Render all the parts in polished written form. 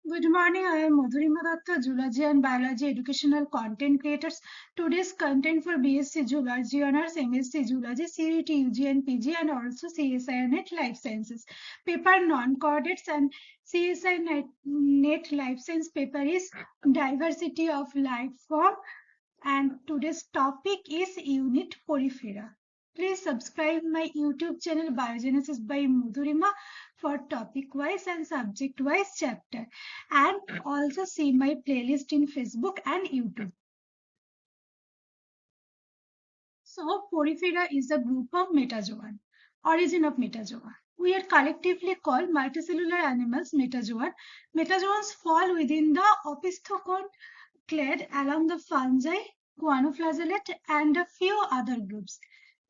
Good morning, I am Madhurima Datta, Zoology and Biology Educational Content Creators. Today's content for B.Sc Zoology Honours, M.Sc Zoology, CET, UG and PG and also CSI Net Life Sciences. Paper non-coordinates and CSI Net Life Science paper is Diversity of Life Form, and today's topic is Unit Porifera. Please subscribe my YouTube channel Biogenesis by Madhurima for topic wise and subject wise chapter, and also see my playlist in Facebook and YouTube. So Porifera is a group of metazoan. Origin of metazoa. We are collectively called multicellular animals metazoan. Metazoans fall within the opisthokonid clade along the fungi, guanoflagellate, and a few other groups.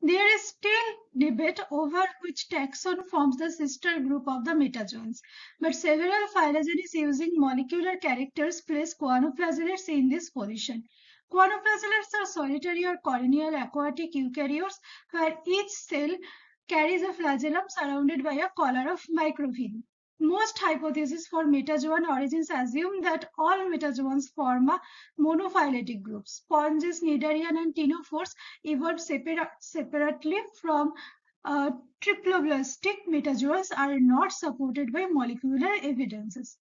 There is still debate over which taxon forms the sister group of the metazoans, but several phylogenies using molecular characters place guanoflagellates in this position. Guanoflagellates are solitary or colonial aquatic eukaryotes where each cell carries a flagellum surrounded by a collar of microvilli. Most hypotheses for metazoan origins assume that all metazoans form a monophyletic group. Sponges, cnidarian, and ctenophores evolved separately from triploblastic metazoans are not supported by molecular evidences.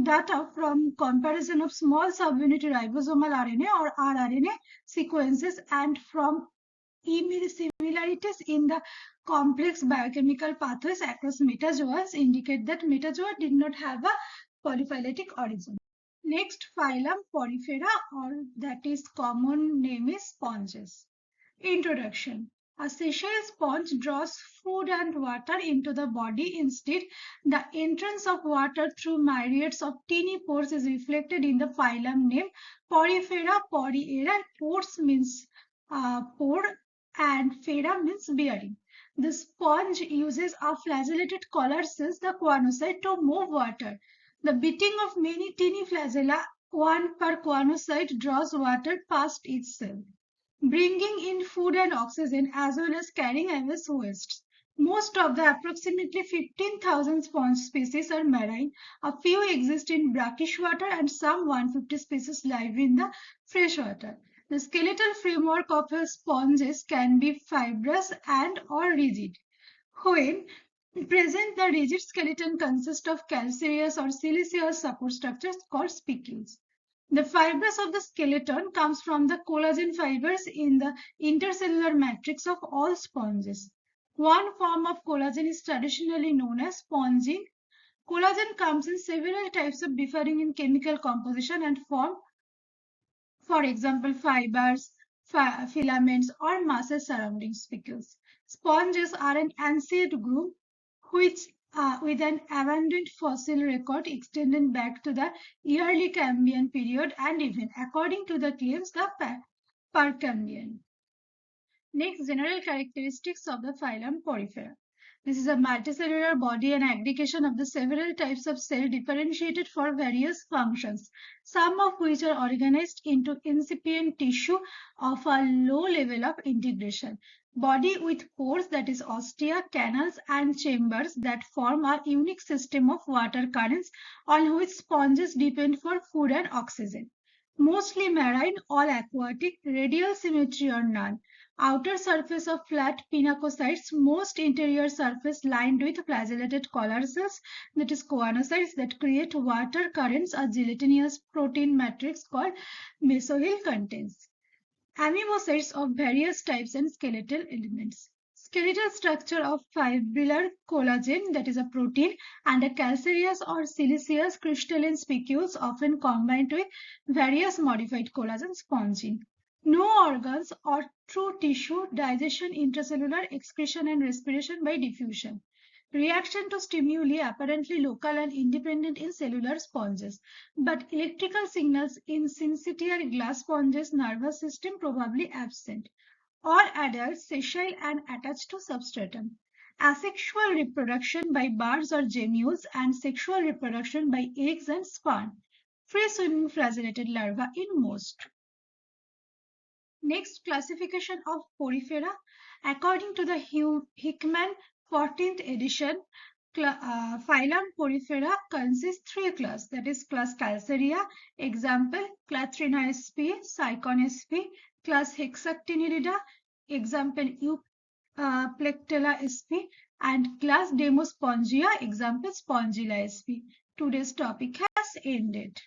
Data from comparison of small subunit ribosomal RNA or rRNA sequences and from similarities in the complex biochemical pathways across metazoas indicate that metazoa did not have a polyphyletic origin. Next phylum Porifera, or that is common name is sponges. Introduction. A sessile sponge draws food and water into the body. Instead, the entrance of water through myriads of tiny pores is reflected in the phylum name Porifera, Poriera. Pores means pore and fera means bearing. The sponge uses a flagellated collar cells, the choanocyte, to move water. The beating of many tiny flagella, one per choanocyte, draws water past each cell, bringing in food and oxygen as well as carrying away wastes. Most of the approximately 15,000 sponge species are marine. A few exist in brackish water and some 150 species live in the freshwater. The skeletal framework of a sponges can be fibrous and or rigid. When present, the rigid skeleton consists of calcareous or siliceous support structures called spicules. The fibers of the skeleton comes from the collagen fibers in the intercellular matrix of all sponges. One form of collagen is traditionally known as spongin. Collagen comes in several types of differing in chemical composition and form, for example, fibers, filaments, or masses surrounding spicules. Sponges are an ancient group which, with an abundant fossil record extending back to the early Cambrian period and even, according to the claims, the Percambrian. Next, general characteristics of the phylum Porifera. This is a multicellular body and aggregation of the several types of cell differentiated for various functions, some of which are organized into incipient tissue of a low level of integration. Body with pores, that is ostia, canals and chambers that form a unique system of water currents on which sponges depend for food and oxygen. Mostly marine, all aquatic, radial symmetry or none. Outer surface of flat pinacocytes, most interior surface lined with flagellated collar cells, that is choanocytes, that create water currents, a gelatinous protein matrix called mesohyl contains. Amebocytes of various types and skeletal elements. Skeletal structure of fibrillar collagen, that is a protein, and a calcareous or siliceous crystalline spicules often combined with various modified collagen spongin. No organs or true tissue, digestion, intracellular excretion and respiration by diffusion. Reaction to stimuli apparently local and independent in cellular sponges, but electrical signals in syncytial glass sponges nervous system probably absent. All adults sessile and attached to substratum. Asexual reproduction by birds or gemmules and sexual reproduction by eggs and sperm. Free swimming flagellated larvae in most. Next, classification of Porifera. According to the Hickman 14th edition, Phylum Porifera consists 3 class, that is class Calcaria, example Clathrina sp, Sycon sp, class Hexactinirida, example Plectella sp, and class Demospongia, example Spongilla sp. Today's topic has ended.